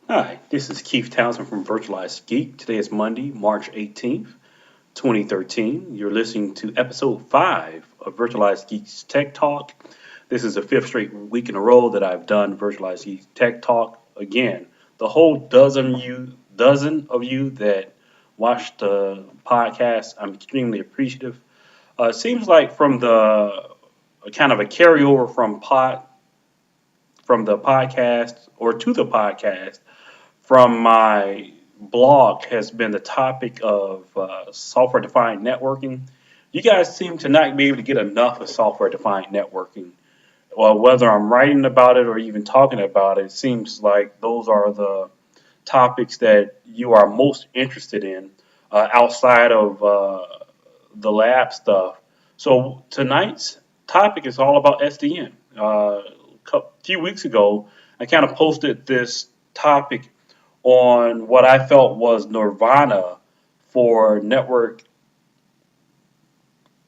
Hi, this is Keith Townsend from VirtualizedGeek. Today is Monday, March 18th, 2013. You're listening to episode 5 of VirtualizedGeek's Tech Talk. This is the fifth straight week in a row that I've done VirtualizedGeek Tech Talk. Again, the whole dozen of you that watched the podcast, I'm extremely appreciative. It seems like from the kind of a carryover from the podcast or to the podcast from my blog has been the topic of software defined networking. You guys seem to not be able to get enough of software defined networking. Well, whether I'm writing about it or even talking about it, it seems like those are the topics that you are most interested in outside of the lab stuff. So tonight's topic is all about SDN. A few weeks ago, I kind of posted this topic on what I felt was nirvana for network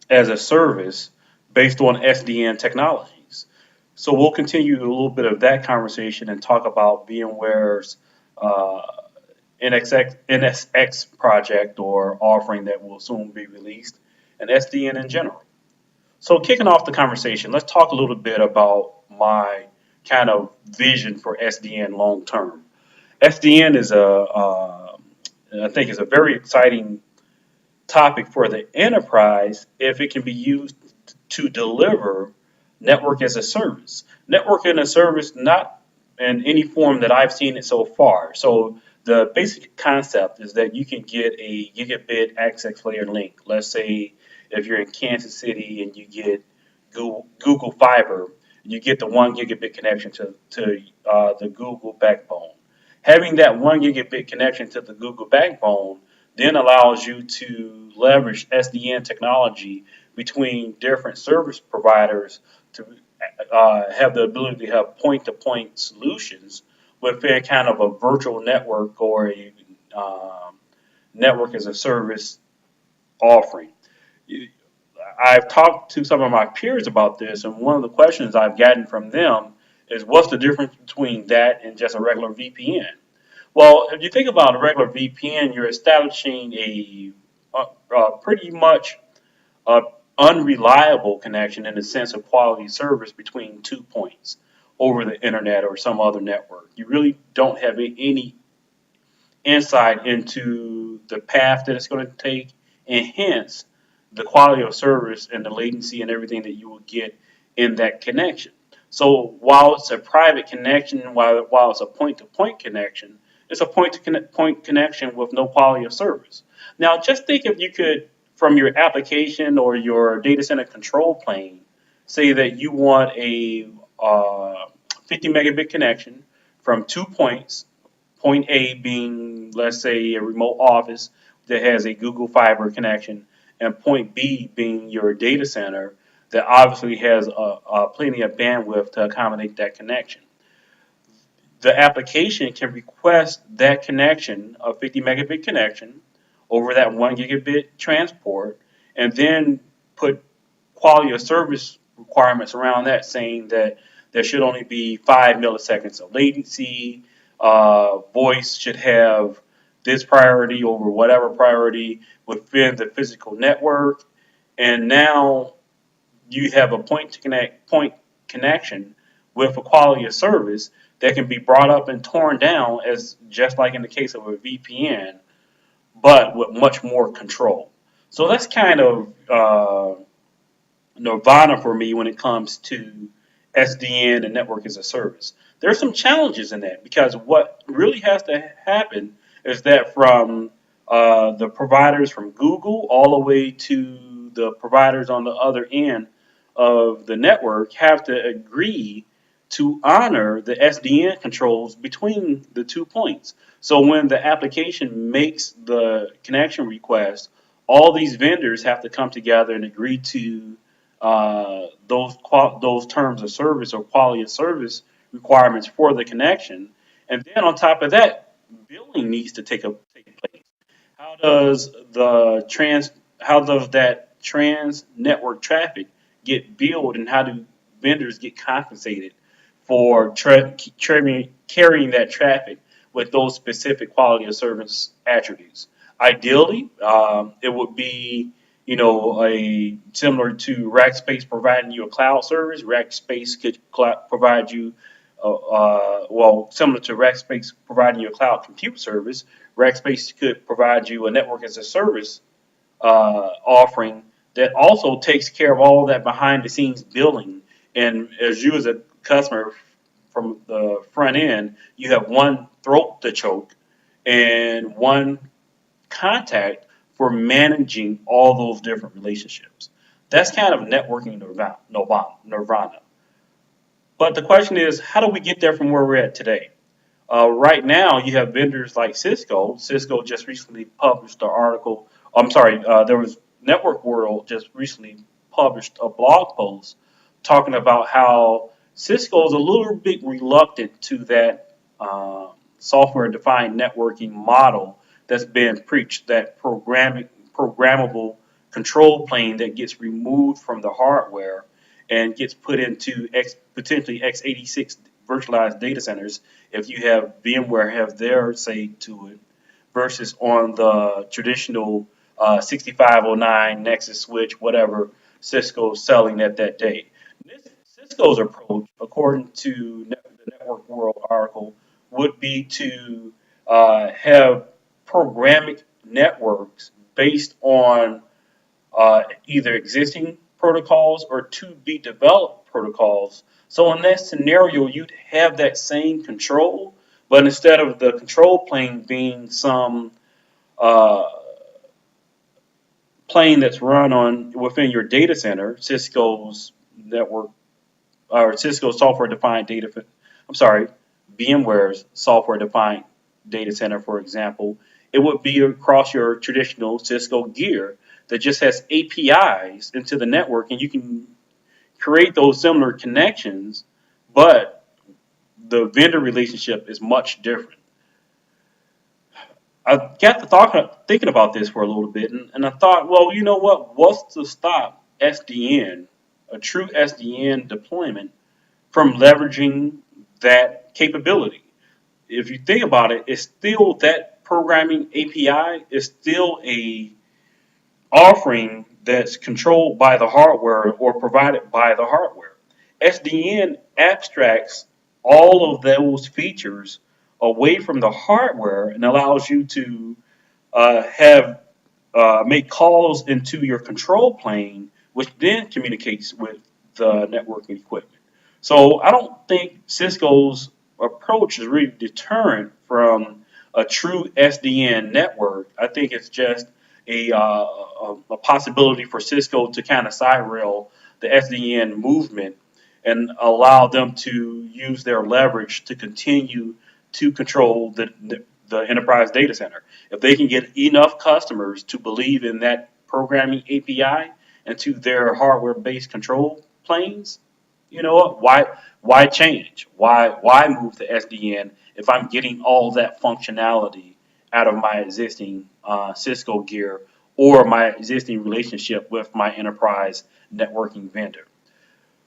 as a service based on SDN technologies. So we'll continue a little bit of that conversation and talk about VMware's uh, NSX project or offering that will soon be released and SDN in general. So kicking off the conversation, let's talk a little bit about my kind of vision for SDN long term. SDN is I think is a very exciting topic for the enterprise if it can be used to deliver network as a service. Network as a service, not in any form that I've seen it so far. So the basic concept is that you can get a gigabit access layer link. Let's say if you're in Kansas City and you get Google Fiber, you get the 1 gigabit connection to the Google backbone. Having that 1 gigabit connection to the Google backbone then allows you to leverage SDN technology between different service providers to have the ability to have point-to-point solutions within kind of a virtual network or a network as a service offering. I've talked to some of my peers about this, and one of the questions I've gotten from them is what's the difference between that and just a regular VPN? Well, if you think about a regular VPN, you're establishing pretty much uh, unreliable connection in the sense of quality service between 2 points over the internet or some other network. You really don't have any insight into the path that it's going to take, and hence the quality of service and the latency and everything that you will get in that connection. So while it's a private connection, while it's a point-to-point connection, it's a point-to-point connection with no quality of service. Now, just think if you could, from your application or your data center control plane, say that you want a 50 megabit connection from 2 points, point A being, let's say, a remote office that has a Google Fiber connection, and point B being your data center that obviously has plenty of bandwidth to accommodate that connection. The application can request that connection, a 50 megabit connection, over that 1 gigabit transport, and then put quality of service requirements around that, saying that there should only be 5 milliseconds of latency. Voice should have this priority over whatever priority within the physical network. And now you have a point connection with a quality of service that can be brought up and torn down as just like in the case of a VPN, but with much more control. So that's kind of nirvana for me when it comes to SDN and network as a service. There's some challenges in that because what really has to happen is that from the providers from Google all the way to the providers on the other end of the network have to agree to honor the SDN controls between the 2 points. So when the application makes the connection request, all these vendors have to come together and agree to those terms of service or quality of service requirements for the connection. And then on top of that, billing needs to take place. How does how does that trans network traffic get billed, and how do vendors get compensated for carrying that traffic with those specific quality of service attributes. Ideally, it would be, a similar to Rackspace providing you a cloud service. Rackspace could provide you, similar to Rackspace providing you a cloud compute service. Rackspace could provide you a network as a service offering that also takes care of all that behind the scenes billing. And as you as a customer from the front end, you have one throat to choke and one contact for managing all those different relationships. That's kind of networking nirvana. But the question is, how do we get there from where we're at today? Right now, you have vendors like Cisco. Cisco just recently published an article. I'm sorry, there was Network World just recently published a blog post talking about how Cisco is a little bit reluctant to that software-defined networking model that's been preached, that programmable control plane that gets removed from the hardware and gets put into potentially x86 virtualized data centers if you have VMware have their say to it versus on the traditional 6509 Nexus switch, whatever Cisco's selling at that date. Cisco's approach, according to the Network World article, would be to have programmatic networks based on either existing protocols or to be developed protocols. So in that scenario, you'd have that same control, but instead of the control plane being some uh, plane that's run on within your data center, Cisco's network or Cisco's software-defined data. I'm sorry, VMware's software-defined data center, for example, it would be across your traditional Cisco gear that just has APIs into the network, and you can create those similar connections, but the vendor relationship is much different. I got to thinking about this for a little bit, and I thought, well, you know what? What's to stop SDN, a true SDN deployment, from leveraging that capability? If you think about it, it's still that programming API is still a offering that's controlled by the hardware or provided by the hardware. SDN abstracts all of those features away from the hardware and allows you to have make calls into your control plane, which then communicates with the networking equipment. So I don't think Cisco's approach is really deterrent from a true SDN network. I think it's just a possibility for Cisco to kind of side rail the SDN movement and allow them to use their leverage to continue to control the enterprise data center. If they can get enough customers to believe in that programming API and to their hardware-based control planes, you know what? Why change? Why move to SDN if I'm getting all that functionality out of my existing Cisco gear or my existing relationship with my enterprise networking vendor?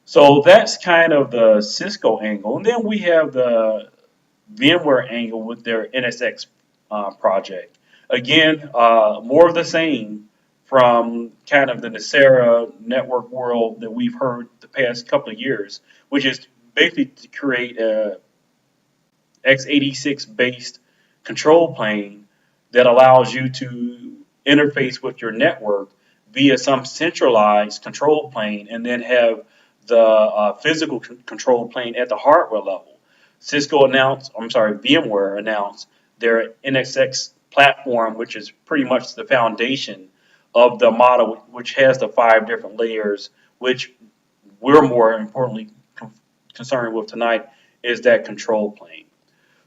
So that's kind of the Cisco angle. And then we have the VMware angle with their NSX project. Again, more of the same from kind of the Nicera network world that we've heard the past couple of years, which is basically to create a x86 based control plane that allows you to interface with your network via some centralized control plane and then have the physical control plane at the hardware level. VMware announced their NSX platform, which is pretty much the foundation of the model, which has the 5 different layers, which we're more importantly concerned with tonight is that control plane.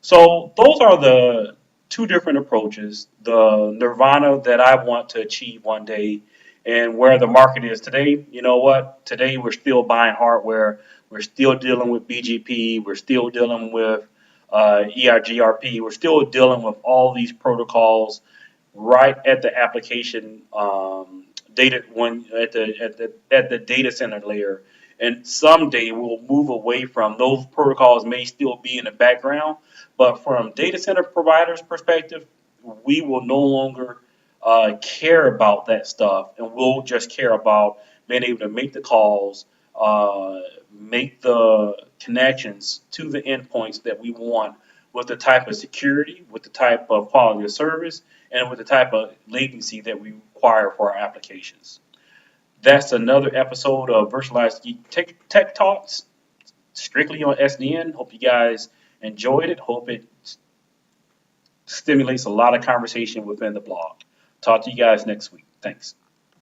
So those are the 2 different approaches, the nirvana that I want to achieve one day and where the market is today. You know what? Today we're still buying hardware. We're still dealing with BGP. We're still dealing with EIGRP. We're still dealing with all these protocols right at the application data at the data center layer. And someday we'll move away from those protocols may still be in the background, but from data center providers' perspective, we will no longer care about that stuff, and we'll just care about being able to make the calls, make the connections to the endpoints that we want with the type of security, with the type of quality of service, and with the type of latency that we require for our applications. That's another episode of Virtualized Geek Tech Talks, strictly on SDN. Hope you guys enjoyed it. Hope it stimulates a lot of conversation within the blog. Talk to you guys next week. Thanks.